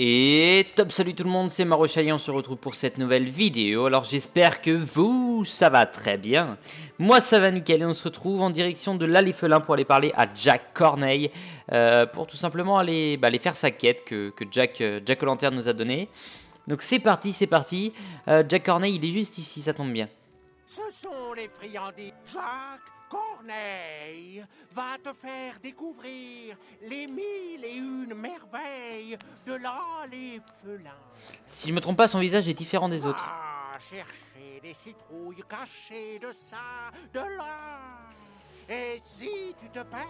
Et top, salut tout le monde, c'est Marochal et on se retrouve pour cette nouvelle vidéo. Alors j'espère que vous, ça va très bien. Moi ça va nickel et on se retrouve en direction de l'Allée-Felin pour aller parler à Jack Corneille. Pour tout simplement aller faire sa quête que Jack O'Lanterne nous a donnée. Donc c'est parti, c'est parti. Jack Corneille il est juste ici, ça tombe bien. Ce sont les friandises. Jacques Corneille va te faire découvrir les 1001 merveilles de l'Allée-Felin. Si je me trompe pas, son visage est différent des autres. Va chercher des citrouilles cachées de ça, de là. Et si tu te perds,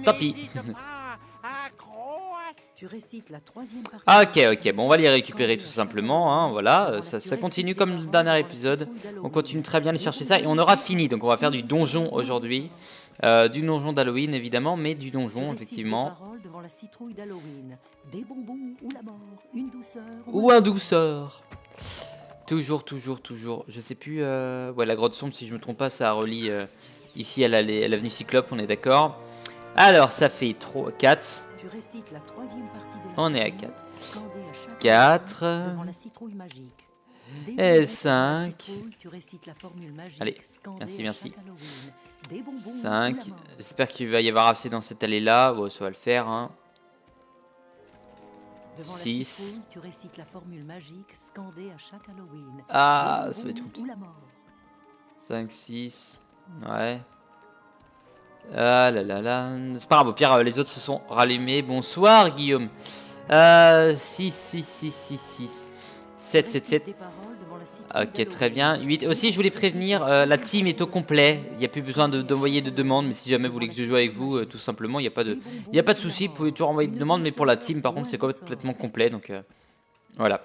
Tant pis. n'hésite pas à croasser. Tu récites la troisième partie. Ok, bon on va les récupérer tout simplement, hein, voilà, ça continue comme le dernier épisode, on continue très bien à aller chercher ça et on aura fini, donc on va faire du donjon aujourd'hui, du donjon d'Halloween évidemment, mais du donjon effectivement. Devant la citrouille d'Halloween. Des bonbons ou la mort, une douceur Ou un douceur. Toujours, je sais plus, ouais la grotte sombre si je me trompe pas ça relie ici à l'avenue Cyclope, on est d'accord. Alors ça fait 3, 4. Tu récites la troisième partie de On est à 4. 4 devant la citrouille magique. Et 5. Tu récites la formule magique. Allez, merci. 5. 5. J'espère qu'il va y avoir assez dans cette allée là. Bon, ça va le faire. Hein. 6. Tu récites la formule magique scandée à chaque Halloween. Ah, ça va être compliqué. 5, 5, 6. Ouais. Ah là là là. C'est pas grave, au pire, les autres se sont rallumés. Bonsoir, Guillaume. 6, 7, 7. Ok, très bien. 8. Aussi, je voulais prévenir, la team est au complet. Il n'y a plus besoin d'envoyer de demandes. Mais si jamais vous voulez que je joue avec vous, tout simplement, il n'y a pas de souci. Vous pouvez toujours envoyer des demandes. Mais pour la team, par contre, c'est complètement complet. Donc, voilà.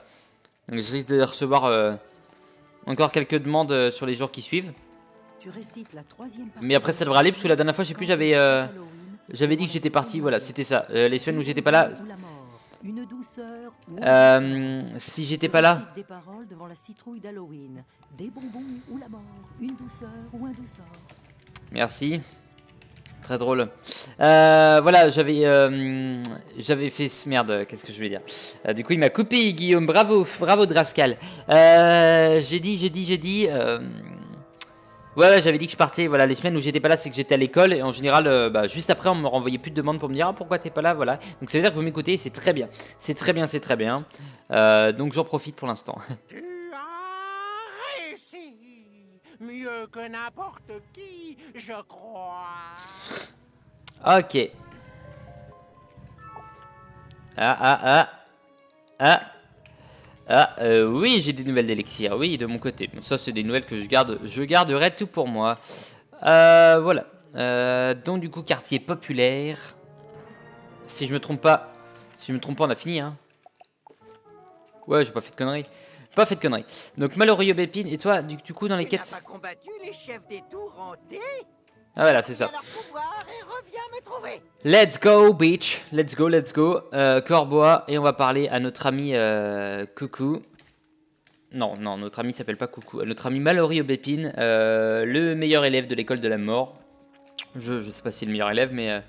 Donc, je risque de recevoir encore quelques demandes sur les jours qui suivent. Mais après, ça devrait aller. Parce que la dernière fois, je sais plus, j'avais dit que j'étais parti. Voilà, c'était ça. Les semaines où j'étais pas là. Si j'étais pas là. Des paroles devant la citrouille d'Halloween. Des bonbons ou la mort, une douceur ou un douceur. Merci. Très drôle. Voilà, j'avais fait merde. Qu'est-ce que je vais dire du coup, il m'a coupé, Guillaume. Bravo, Drascal. J'ai dit. Ouais, j'avais dit que je partais. Voilà, les semaines où j'étais pas là, c'est que j'étais à l'école. Et en général, juste après, on me renvoyait plus de demandes pour me dire pourquoi t'es pas là. Voilà. Donc ça veut dire que vous m'écoutez, c'est très bien. C'est très bien. Donc j'en profite pour l'instant. Tu as réussi mieux que n'importe qui, je crois. Ok. Oui, j'ai des nouvelles d'élixir, oui, de mon côté. Ça, c'est des nouvelles que je garderai tout pour moi. Voilà. Donc, du coup, quartier populaire. Si je me trompe pas, on a fini, hein. Ouais, j'ai pas fait de conneries. Donc, Mallory Aubépine, et toi, du coup, dans les quêtes. Tu n'as pas combattu les chefs des tours hantés? Ah, voilà, c'est ça. Me trouver. Let's go, bitch. Let's go. Corbois. Et on va parler à notre ami Coucou. Non, notre ami s'appelle pas Coucou. Notre ami Mallory Aubépine. Le meilleur élève de l'école de la mort. Je sais pas si c'est le meilleur élève, mais...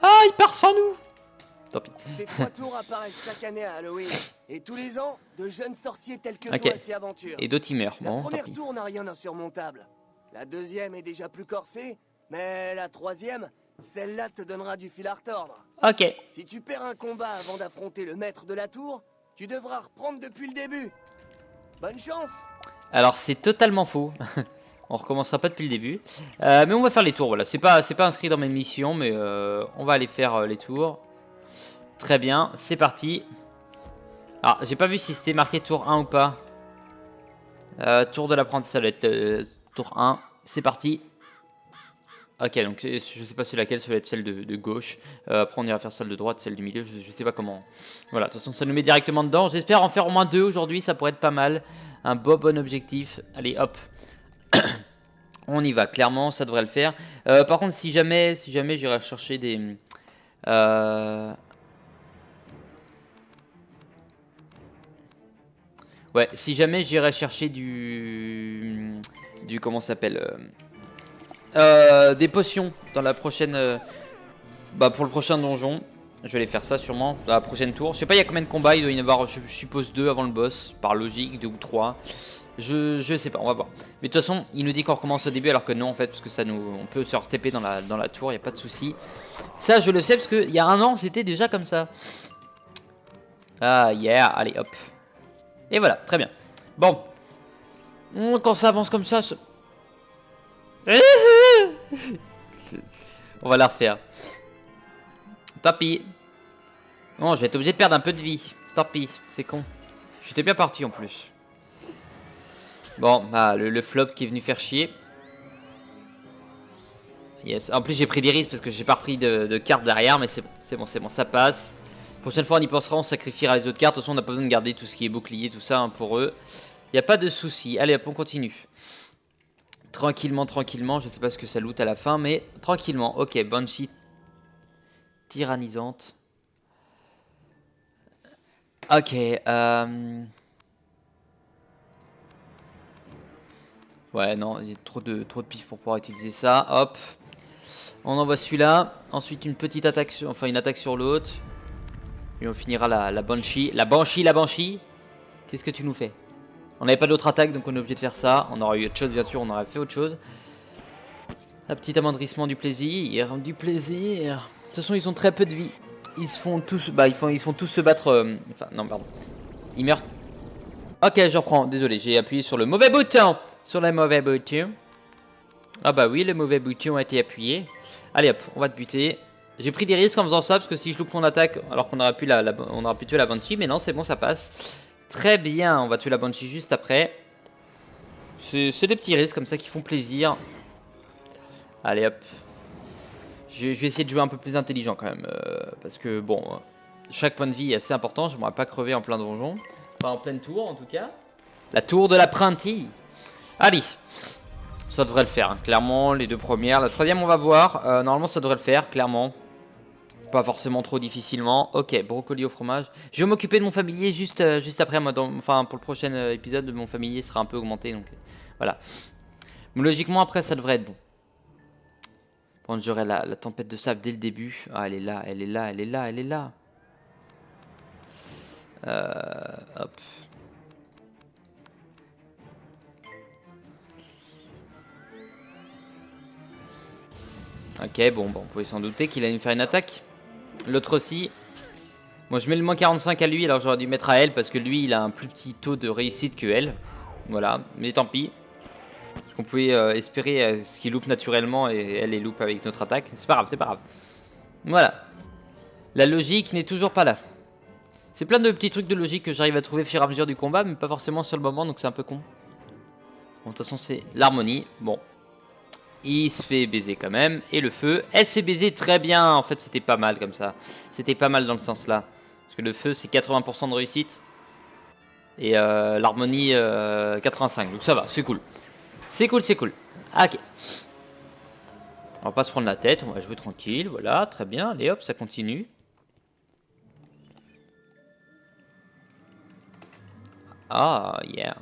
Ah, il part sans nous. Tant pis. Ces 3 tours apparaissent chaque année à Halloween. Et tous les ans, de jeunes sorciers tels que Ok. toi s'y aventurent. Et d'autres, ils meurent. La Bon, tant première pis. tour n'a rien d'insurmontable. La deuxième est déjà plus corsée. Mais la troisième, celle-là te donnera du fil à retordre. Ok. Si tu perds un combat avant d'affronter le maître de la tour, tu devras reprendre depuis le début. Bonne chance. Alors, c'est totalement faux. On recommencera pas depuis le début. Mais on va faire les tours, voilà. C'est pas inscrit dans mes missions, mais on va aller faire les tours. Très bien, c'est parti. Alors, j'ai pas vu si c'était marqué tour 1 ou pas. Tour de l'apprenti, ça doit être le tour 1. C'est parti. Ok, donc je sais pas c'est laquelle, ça va être celle de gauche. Après, on ira faire celle de droite, celle du milieu, je sais pas comment. Voilà, de toute façon, ça nous met directement dedans. J'espère en faire au moins 2 aujourd'hui, ça pourrait être pas mal. Un bon objectif. Allez, hop. On y va, clairement, ça devrait le faire. Par contre, si jamais j'irai chercher des... Ouais, si jamais j'irai chercher du comment ça s'appelle des potions dans la prochaine... pour le prochain donjon. Je vais aller faire ça sûrement dans la prochaine tour. Je sais pas il y a combien de combats, il doit y en avoir je suppose 2 avant le boss, par logique, 2 ou 3. Je sais pas, on va voir. Mais de toute façon, il nous dit qu'on recommence au début alors que non en fait, parce que ça nous, on peut se re-TP dans la tour, il n'y a pas de souci. Ça je le sais parce qu'il y a un an j'étais déjà comme ça. Ah yeah, allez hop. Et voilà, très bien. Bon. Quand ça avance comme ça... On va la refaire. Tant pis. Bon, je vais être obligé de perdre un peu de vie. Tant pis, c'est con. J'étais bien parti en plus. Bon, bah, le flop qui est venu faire chier. Yes. En plus, j'ai pris des risques parce que j'ai pas repris de cartes derrière, mais c'est bon, ça passe. Prochaine fois, on y pensera, on sacrifiera les autres cartes. De toute façon, on n'a pas besoin de garder tout ce qui est bouclier, tout ça hein, pour eux. Il n'y a pas de souci. Allez, hop, on continue. Tranquillement, tranquillement. Je sais pas ce que ça loot à la fin, mais tranquillement. Ok, Banshee tyrannisante. Ok, ouais, non, il y a trop de pif pour pouvoir utiliser ça. Hop. On envoie celui-là. Ensuite, une petite attaque, enfin une attaque sur l'autre. Et on finira la Banshee. La Banshee. Qu'est-ce que tu nous fais? On n'avait pas d'autre attaque, donc on est obligé de faire ça. On aurait eu autre chose, bien sûr, on aurait fait autre chose. Un petit amoindrissement du plaisir. Du plaisir. De toute façon, ils ont très peu de vie. Ils se font tous, ils font tous se battre. Enfin, non, pardon. Ils meurent. Ok, je reprends. Désolé, j'ai appuyé sur le mauvais bouton. Ah bah oui, le mauvais bouton a été appuyé. Allez hop, on va te buter. J'ai pris des risques en faisant ça parce que si je loupe mon attaque, alors qu'on aurait pu on aurait pu tuer la Banshee, mais non, c'est bon, ça passe. Très bien, on va tuer la Banshee juste après. C'est des petits risques comme ça qui font plaisir. Allez hop. Je vais essayer de jouer un peu plus intelligent quand même. Parce que bon, chaque point de vie est assez important. Je ne m'aurais pas crever en plein donjon. Enfin en pleine tour en tout cas. La tour de l'apprenti. Allez. Ça devrait le faire. Hein. Clairement, les deux premières. La troisième on va voir. Normalement ça devrait le faire, clairement. Pas forcément trop difficilement. Ok, brocoli au fromage. Je vais m'occuper de mon familier juste après. Moi, enfin pour le prochain épisode, mon familier sera un peu augmenté. Donc voilà. Mais logiquement après ça devrait être bon. Bon, j'aurai la tempête de sable dès le début. Ah, elle est là, elle est là, elle est là, elle est là. Hop. Ok, bon, on pouvait s'en douter qu'il allait me faire une attaque. L'autre aussi. Moi, je mets le moins 45 à lui, alors j'aurais dû mettre à elle parce que lui, il a un plus petit taux de réussite que elle. Voilà, mais tant pis. Parce qu'on pouvait espérer ce qu'il loupe naturellement et elle les loupe avec notre attaque. C'est pas grave, c'est pas grave. Voilà. La logique n'est toujours pas là. C'est plein de petits trucs de logique que j'arrive à trouver au fur et à mesure du combat, mais pas forcément sur le moment, donc c'est un peu con. Bon, de toute façon, c'est l'harmonie. Bon. Il se fait baiser quand même. Et le feu, elle se fait baiser très bien. En fait, c'était pas mal comme ça. C'était pas mal dans le sens là. Parce que le feu, c'est 80% de réussite. Et l'harmonie, 85. Donc ça va, c'est cool. C'est cool, c'est cool. Ok. On va pas se prendre la tête, on va jouer tranquille. Voilà, très bien. Allez hop, ça continue. Ah, yeah.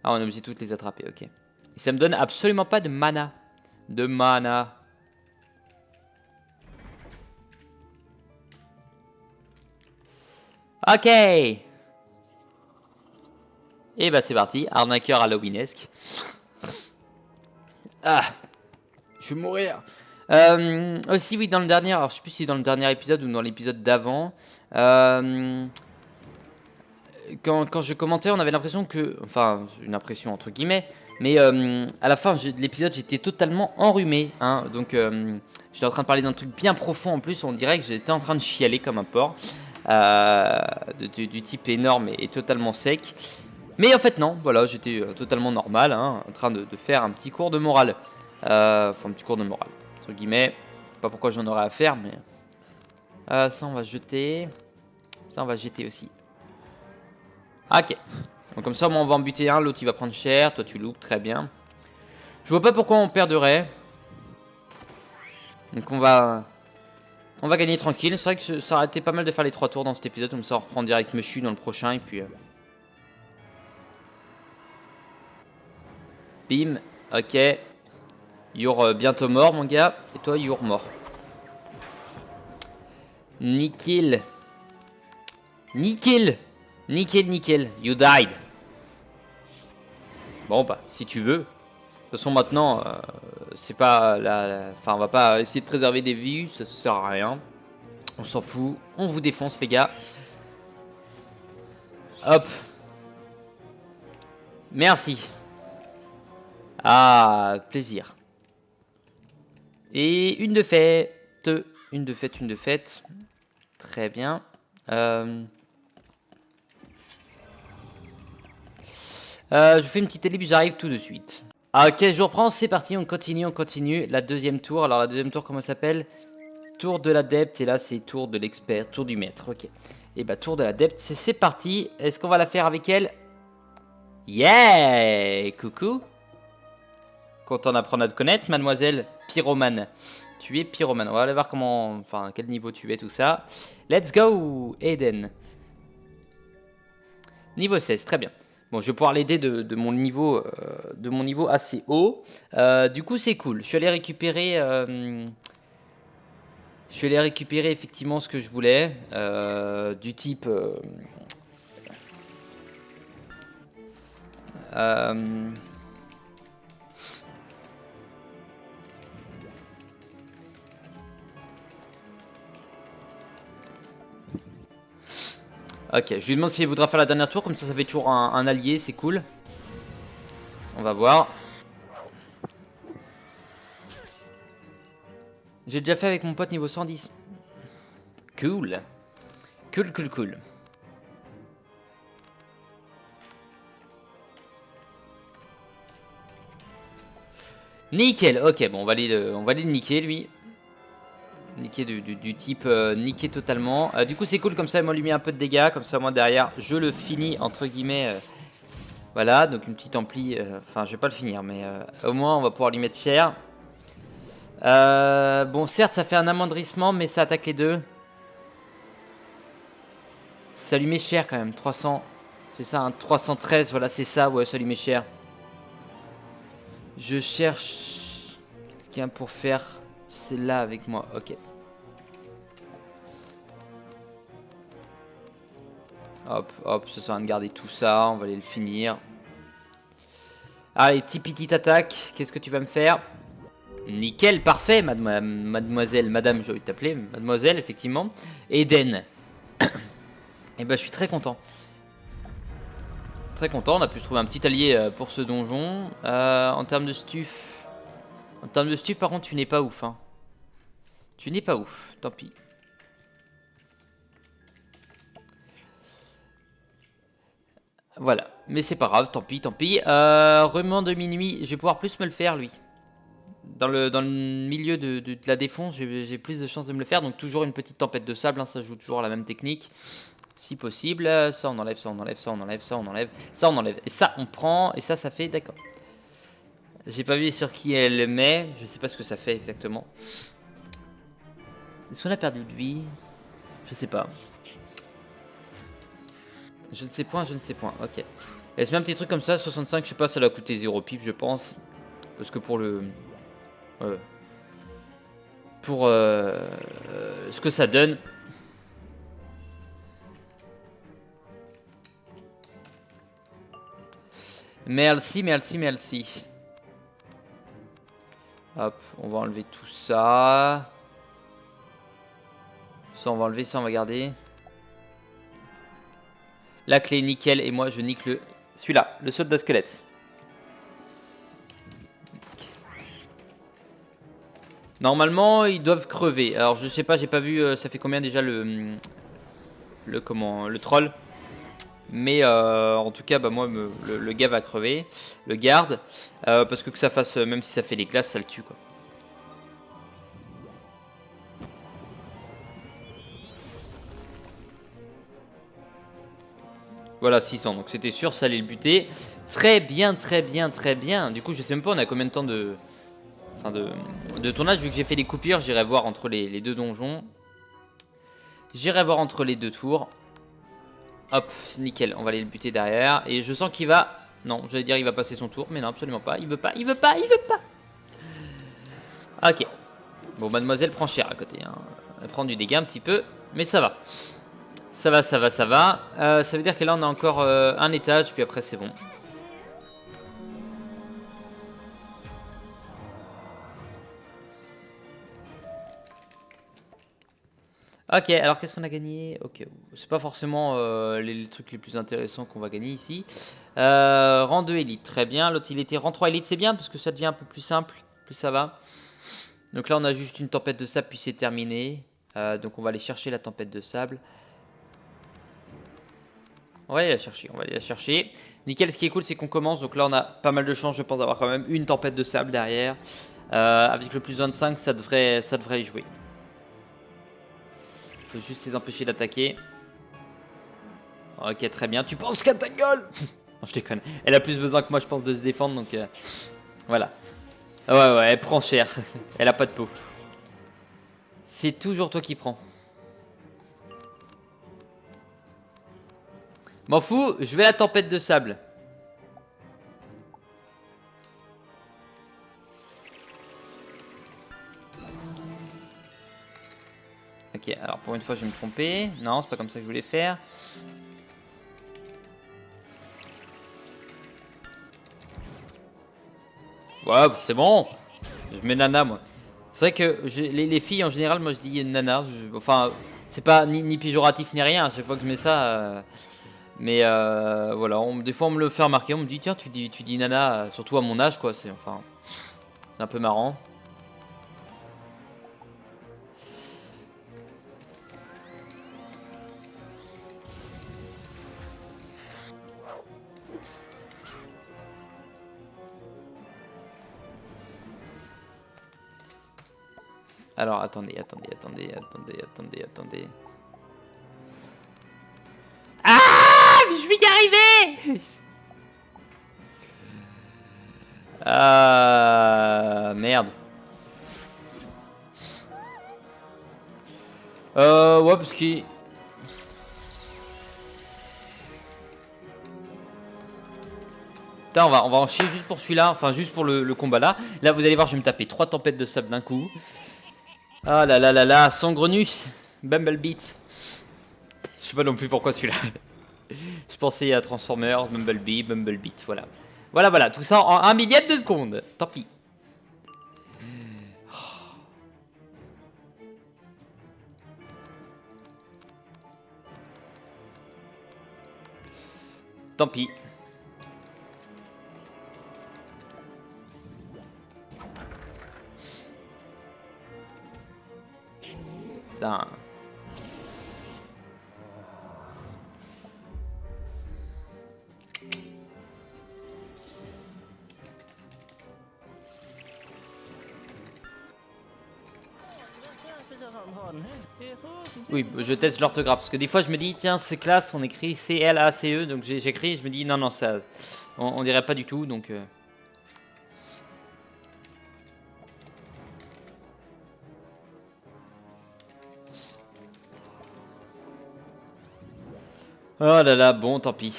Ah, on est obligé de toutes les attraper, ok. Et ça me donne absolument pas de mana. Ok. Et bah c'est parti, arnaqueur halloweenesque. Ah, je vais mourir. Aussi oui dans le dernier, alors je sais plus si c'est dans le dernier épisode ou dans l'épisode d'avant. Quand je commentais, on avait l'impression que, enfin une impression entre guillemets, mais à la fin de l'épisode j'étais totalement enrhumé, hein, donc j'étais en train de parler d'un truc bien profond en plus, on dirait que j'étais en train de chialer comme un porc, du type énorme et totalement sec. Mais en fait non, voilà, j'étais totalement normal, hein, en train de faire un petit cours de morale. Enfin un petit cours de morale, entre guillemets. Pas pourquoi j'en aurais à faire, mais... ça on va jeter. Ça on va jeter aussi. Ok. Donc comme ça moi, on va en buter un, l'autre il va prendre cher, toi tu loupes, très bien. Je vois pas pourquoi on perdrait. Donc on va gagner tranquille. C'est vrai que ça aurait été pas mal de faire les 3 tours dans cet épisode, comme ça on reprend direct Mushu dans le prochain et puis... Bim. Ok. You're bientôt mort, mon gars. Et toi, you're mort. Nickel. Nickel. Nickel, nickel. You died. Bon, bah, si tu veux. De toute façon, maintenant, c'est pas enfin, on va pas essayer de préserver des vies. Ça sert à rien. On s'en fout. On vous défonce, les gars. Hop. Merci. Ah, plaisir. Et une de fête. Une de fête, une de fête. Très bien. Je fais une petite élite, j'arrive tout de suite. Ah, ok, je reprends, c'est parti, on continue. La deuxième tour, alors la deuxième tour, comment ça s'appelle? Tour de l'adepte, et là c'est tour de l'expert, tour du maître, ok. Et bah tour de l'adepte, c'est parti. Est-ce qu'on va la faire avec elle? Yeah! Coucou. Content d'apprendre à te connaître, mademoiselle Pyromane. Tu es Pyromane. On va aller voir comment, enfin, quel niveau tu es, tout ça. Let's go, Eden. Niveau 16, très bien. Bon, je vais pouvoir l'aider de mon niveau assez haut. Du coup, c'est cool. Je suis allé récupérer effectivement ce que je voulais, du type. Ok, je lui demande s'il voudra faire la dernière tour, comme ça fait toujours un allié, c'est cool. On va voir. J'ai déjà fait avec mon pote niveau 110. Cool. Cool. Nickel, ok, bon, on va aller le niquer, lui. Niquer du type niquer totalement. Du coup, c'est cool, comme ça, il m'a lui mis un peu de dégâts. Comme ça, moi, derrière, je le finis, entre guillemets. Voilà, donc une petite ampli. Enfin, je vais pas le finir, mais au moins, on va pouvoir lui mettre cher. Bon, certes, ça fait un amoindrissement, mais ça attaque les deux. Ça lui met cher, quand même. 300. C'est ça, hein, 313, voilà, c'est ça. Ouais, ça lui met cher. Je cherche quelqu'un pour faire celle-là avec moi. Ok. Hop, ça sert à rien de garder tout ça. On va aller le finir. Allez, petite attaque. Qu'est-ce que tu vas me faire? Nickel, parfait, mademoiselle. Madame, j'ai envie de t'appeler. Mademoiselle, effectivement. Eden. Et ben, je suis très content. Très content, on a pu se trouver un petit allié pour ce donjon. En termes de stuff. En termes de stuff, par contre, tu n'es pas ouf. Hein. Tu n'es pas ouf, tant pis. Voilà, mais c'est pas grave, tant pis. Remuant de minuit, je vais pouvoir plus me le faire, lui. Dans le milieu de la défonce, j'ai plus de chances de me le faire. Donc toujours une petite tempête de sable, hein, ça joue toujours la même technique. Si possible, ça on enlève, ça on enlève, ça on enlève, ça on enlève, ça on enlève. Et ça on prend, et ça fait, d'accord. J'ai pas vu sur qui elle met, je sais pas ce que ça fait exactement. Est-ce qu'on a perdu de vie? Je sais pas. Je ne sais point, ok. Elle se met un petit truc comme ça, 65, je sais pas, ça l'a coûté 0 pip, je pense. Parce que pour le... pour ce que ça donne... Merci. Hop, on va enlever tout ça. Ça, on va enlever, ça, on va garder. La clé, nickel. Et moi, je nique celui-là, le soldat squelette. Normalement, ils doivent crever. Alors, je sais pas, j'ai pas vu, ça fait combien déjà le troll. Mais en tout cas, bah, moi, le gars va crever. Le garde. Parce que ça fasse, même si ça fait des glaces, ça le tue, quoi. Voilà, 600. Donc c'était sûr, ça allait le buter. Très bien. Du coup, je sais même pas, on a combien de temps de tournage. Vu que j'ai fait les coupures, j'irai voir entre les deux donjons. J'irai voir entre les deux tours. Hop, nickel, on va aller le buter derrière. Et je sens qu'il va Non, j'allais dire il va passer son tour, mais non, absolument pas. Il veut pas, il veut pas, il veut pas. Ok. Bon, mademoiselle prend cher à côté. Hein. Elle prend du dégât un petit peu, mais ça va. Ça va, ça va, ça va. Ça veut dire que là, on a encore un étage, puis après, c'est bon. Ok, alors qu'est-ce qu'on a gagné? Ok, c'est pas forcément les trucs les plus intéressants qu'on va gagner ici. Rang 2 élite, très bien. L'autre il était rang 3 élite, c'est bien parce que ça devient un peu plus simple, plus ça va. Donc là on a juste une tempête de sable puis c'est terminé. Donc on va aller chercher la tempête de sable. On va aller la chercher, on va aller la chercher. Nickel, ce qui est cool c'est qu'on commence, donc là on a pas mal de chance je pense d'avoir quand même une tempête de sable derrière. Avec le plus 25 ça devrait y jouer. Faut juste les empêcher d'attaquer. Ok, très bien. Tu penses qu'à ta gueule? Non, je déconne. Elle a plus besoin que moi, je pense, de se défendre, donc voilà. Ouais, elle prend cher. Elle a pas de peau. C'est toujours toi qui prends. M'en fous, je vais à la tempête de sable. Ok, alors pour une fois je vais me tromper. Non, c'est pas comme ça que je voulais faire. Ouais, c'est bon. Je mets nana moi. C'est vrai que les filles en général, moi je dis nana. Enfin, c'est pas ni péjoratif ni rien. À chaque fois que je mets ça. Mais voilà, des fois on me le fait remarquer. On me dit tiens, tu dis nana, surtout à mon âge quoi. C'est un peu marrant. Alors attendez. Ah, je vais y arriver. Merde. Ouais parce qu'il... Putain, on va en chier juste pour celui-là, enfin juste pour le combat là. Là vous allez voir, je vais me taper 3 tempêtes de sable d'un coup. Ah là là là là, Sangrenus, Bumblebeat. Je sais pas non plus pourquoi celui-là. Je pensais à Transformers, Bumblebeat, voilà. Voilà, tout ça en 1 millième de seconde. Tant pis. Tant pis. Putain. Oui, je teste l'orthographe parce que des fois je me dis tiens c'est classe, on écrit C-L-A-C-E donc j'écris, je me dis non ça on dirait pas du tout donc Oh là là, bon tant pis.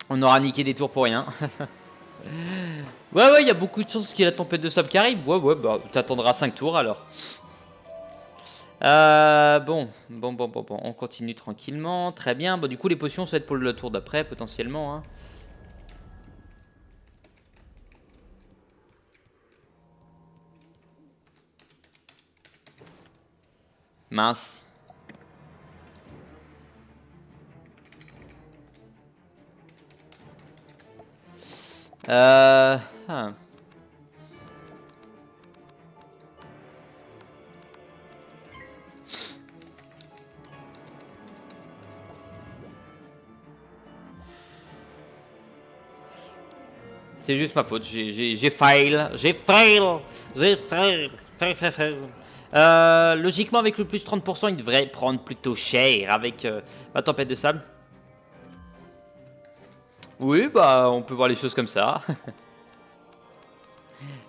On aura niqué des tours pour rien. Ouais, il y a beaucoup de chances qu'il y ait la tempête de sable qui arrive. Ouais, bah t'attendras 5 tours alors. Bon, on continue tranquillement. Très bien. Bon, du coup, les potions, ça va être pour le tour d'après, potentiellement. Hein. Mince. Ah. C'est juste ma faute, j'ai fail. Logiquement, avec le plus 30%, il devrait prendre plutôt cher avec la tempête de sable. Oui, bah, on peut voir les choses comme ça.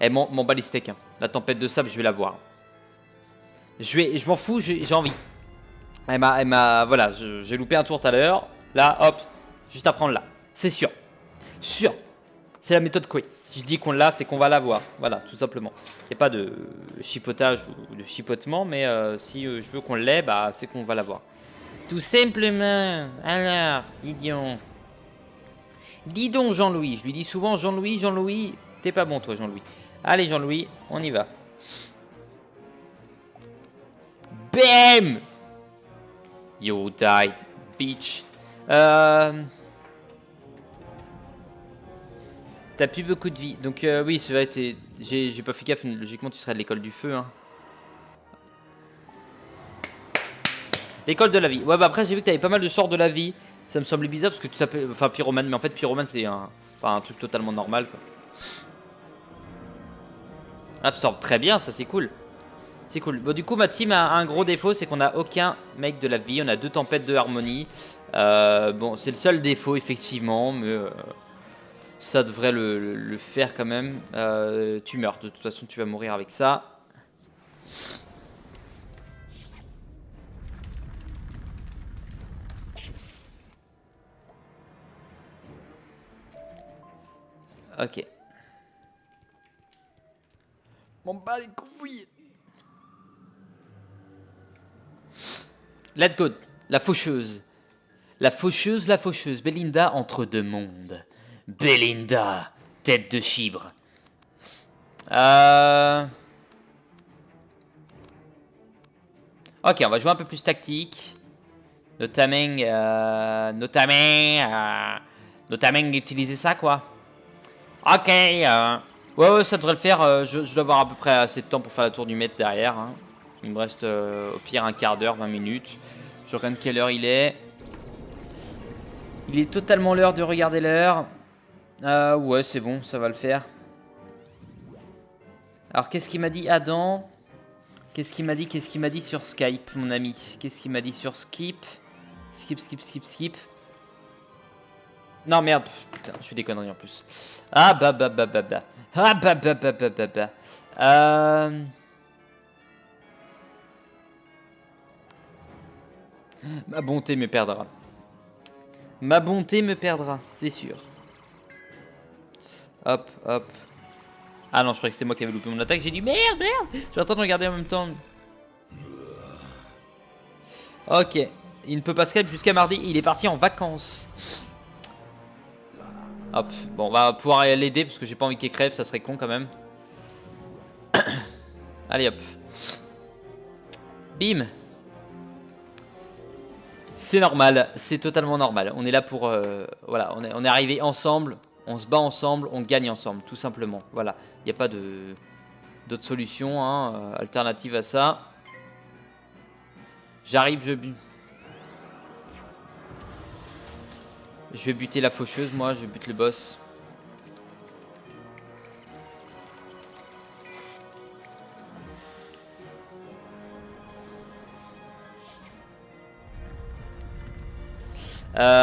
Eh, mon balistique, hein. La tempête de sable, je vais la voir. Je m'en fous, j'ai envie. Voilà, j'ai loupé un tour tout à l'heure. Là, hop, juste à prendre là. C'est sûr. Sûr. C'est la méthode Coué. Si je dis qu'on l'a, c'est qu'on va l'avoir. Voilà, tout simplement. Il n'y a pas de chipotage ou de chipotement, mais si je veux qu'on l'ait, bah, c'est qu'on va l'avoir. Tout simplement. Alors, dis donc Jean-Louis. Je lui dis souvent Jean-Louis, Jean-Louis. T'es pas bon toi Jean-Louis. Allez Jean-Louis, on y va. Bam! You died, bitch. T'as plus beaucoup de vie. Donc oui, c'est vrai, j'ai pas fait gaffe. Logiquement, tu serais de l'école du feu. Hein. L'école de la vie. Ouais, bah après, j'ai vu que t'avais pas mal de sorts de la vie. Ça me semblait bizarre parce que tu t'appelles... Enfin, pyromane. Mais en fait, pyromane, c'est un truc totalement normal, quoi. Absorbe. Très bien, ça, c'est cool. C'est cool. Bon, du coup, ma team a un gros défaut, c'est qu'on a aucun mec de la vie. On a 2 tempêtes de harmonie. Bon, c'est le seul défaut, effectivement, mais ça devrait le faire quand même. Tu meurs. De toute façon, tu vas mourir avec ça. Ok. M'en bats les couilles. Let's go. La faucheuse. La faucheuse, la faucheuse. Belinda entre deux mondes. Belinda, tête de chibre. Ok, on va jouer un peu plus tactique. Notamment utiliser ça, quoi. Ok. Ouais, ça devrait le faire. Je dois avoir à peu près assez de temps pour faire la tour du maître derrière. Hein. Il me reste au pire un quart d'heure, 20 minutes. Je regarde quelle heure il est. Il est totalement l'heure de regarder l'heure. Ouais, c'est bon, ça va le faire. Alors, qu'est-ce qu'il m'a dit Adam? Qu'est-ce qu'il m'a dit sur Skype, mon ami? Qu'est-ce qu'il m'a dit sur Skip? Skip. Non, merde. Putain, je fais des conneries en plus. Ah, bah. Ah, bah. Ma bonté me perdra. Ma bonté me perdra, c'est sûr. Hop. Ah non, je croyais que c'était moi qui avais loupé mon attaque. J'ai dit merde. J'ai en train de regarder en même temps. Ok. Il ne peut pas Skype jusqu'à mardi. Il est parti en vacances. Hop. Bon, on va pouvoir l'aider parce que j'ai pas envie qu'il crève. Ça serait con quand même. Allez hop. Bim. C'est normal. C'est totalement normal. On est là pour... voilà, on est arrivé ensemble. On se bat ensemble, on gagne ensemble, tout simplement. Voilà, il n'y a pas d'autre solution hein, alternative à ça. J'arrive, je vais buter la faucheuse, moi, je bute le boss.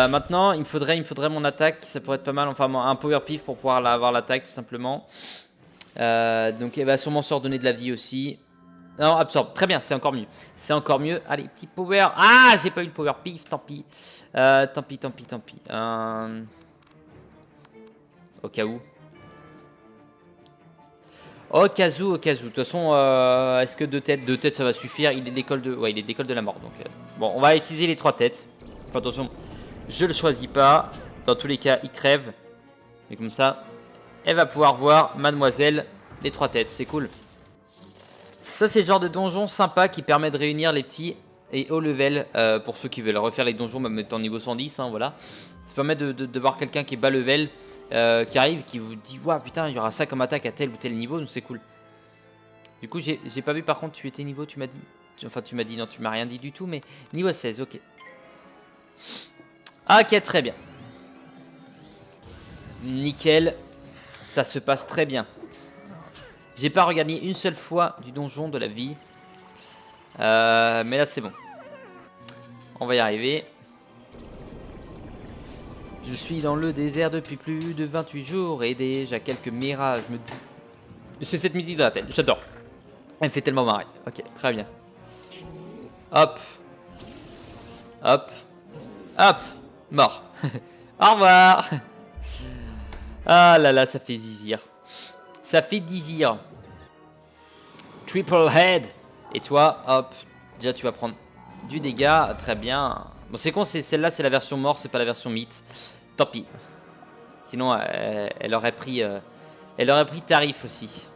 Maintenant, il me faudrait mon attaque, ça pourrait être pas mal, enfin un power pif pour pouvoir avoir l'attaque tout simplement. Donc elle va sûrement se redonner de la vie aussi. Non, absorbe, très bien, c'est encore mieux. C'est encore mieux, allez, petit power. Ah, j'ai pas eu le power pif, tant pis. Tant pis. Au cas où. Au cas où. De toute façon, est-ce que deux têtes ça va suffire? Il est d'école de la mort. Donc, bon, on va utiliser les 3 têtes. Enfin, attention. Je le choisis pas. Dans tous les cas, il crève. Et comme ça, elle va pouvoir voir mademoiselle les 3 têtes. C'est cool. Ça, c'est le genre de donjon sympa qui permet de réunir les petits et haut level. Pour ceux qui veulent refaire les donjons, même étant niveau 110. Hein, voilà. Ça permet de voir quelqu'un qui est bas level. Qui arrive, qui vous dit waouh, putain, il y aura ça comme attaque à tel ou tel niveau. Donc c'est cool. Du coup, j'ai pas vu par contre, tu étais niveau, tu m'as dit. Enfin, tu m'as dit, non, tu m'as rien dit du tout. Mais niveau 16, ok. Ok, très bien. Nickel. Ça se passe très bien. J'ai pas regagné une seule fois du donjon de la vie. Mais là, c'est bon. On va y arriver. Je suis dans le désert depuis plus de 28 jours et déjà quelques mirages me disent... C'est cette musique de la tête, j'adore. Elle me fait tellement marrer. Ok, très bien. Hop. Mort. Au revoir. Ah là là, ça fait zizir. Ça fait dizir. Triple head. Et toi, hop. Déjà, tu vas prendre du dégât. Très bien. Bon, c'est con, celle-là, c'est la version mort, c'est pas la version mythe. Tant pis. Sinon, elle aurait pris tarif aussi.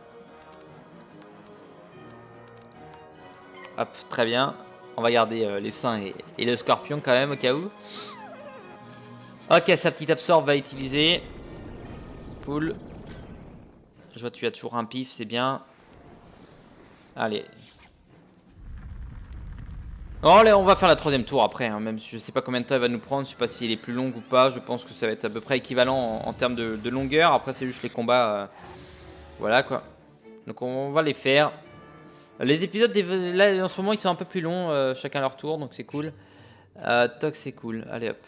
Hop, très bien. On va garder les seins et le scorpion quand même au cas où. Ok, sa petite absorbe va utiliser. Cool. Je vois que tu as toujours un pif, c'est bien. Allez. Oh, allez, on va faire la troisième tour après, hein, même si je sais pas combien de temps elle va nous prendre, je sais pas si elle est plus longue ou pas, je pense que ça va être à peu près équivalent en termes de longueur, après c'est juste les combats, voilà quoi. Donc on va les faire. Les épisodes, là en ce moment ils sont un peu plus longs, chacun leur tour, donc c'est cool. Toc c'est cool, allez hop.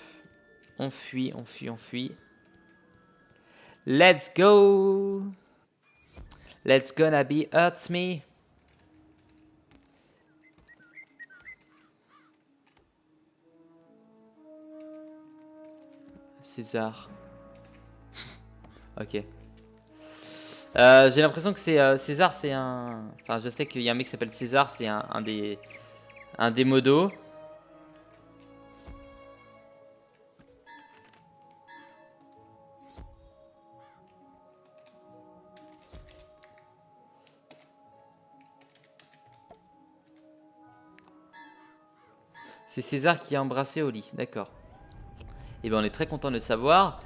On fuit, on fuit, on fuit. Let's go! Let's gonna be hurt me. César. Ok. J'ai l'impression que c'est César, c'est un. Enfin, je sais qu'il y a un mec qui s'appelle César, c'est un des modos. C'est César qui a embrassé Oli, d'accord. Et ben on est très content de le savoir.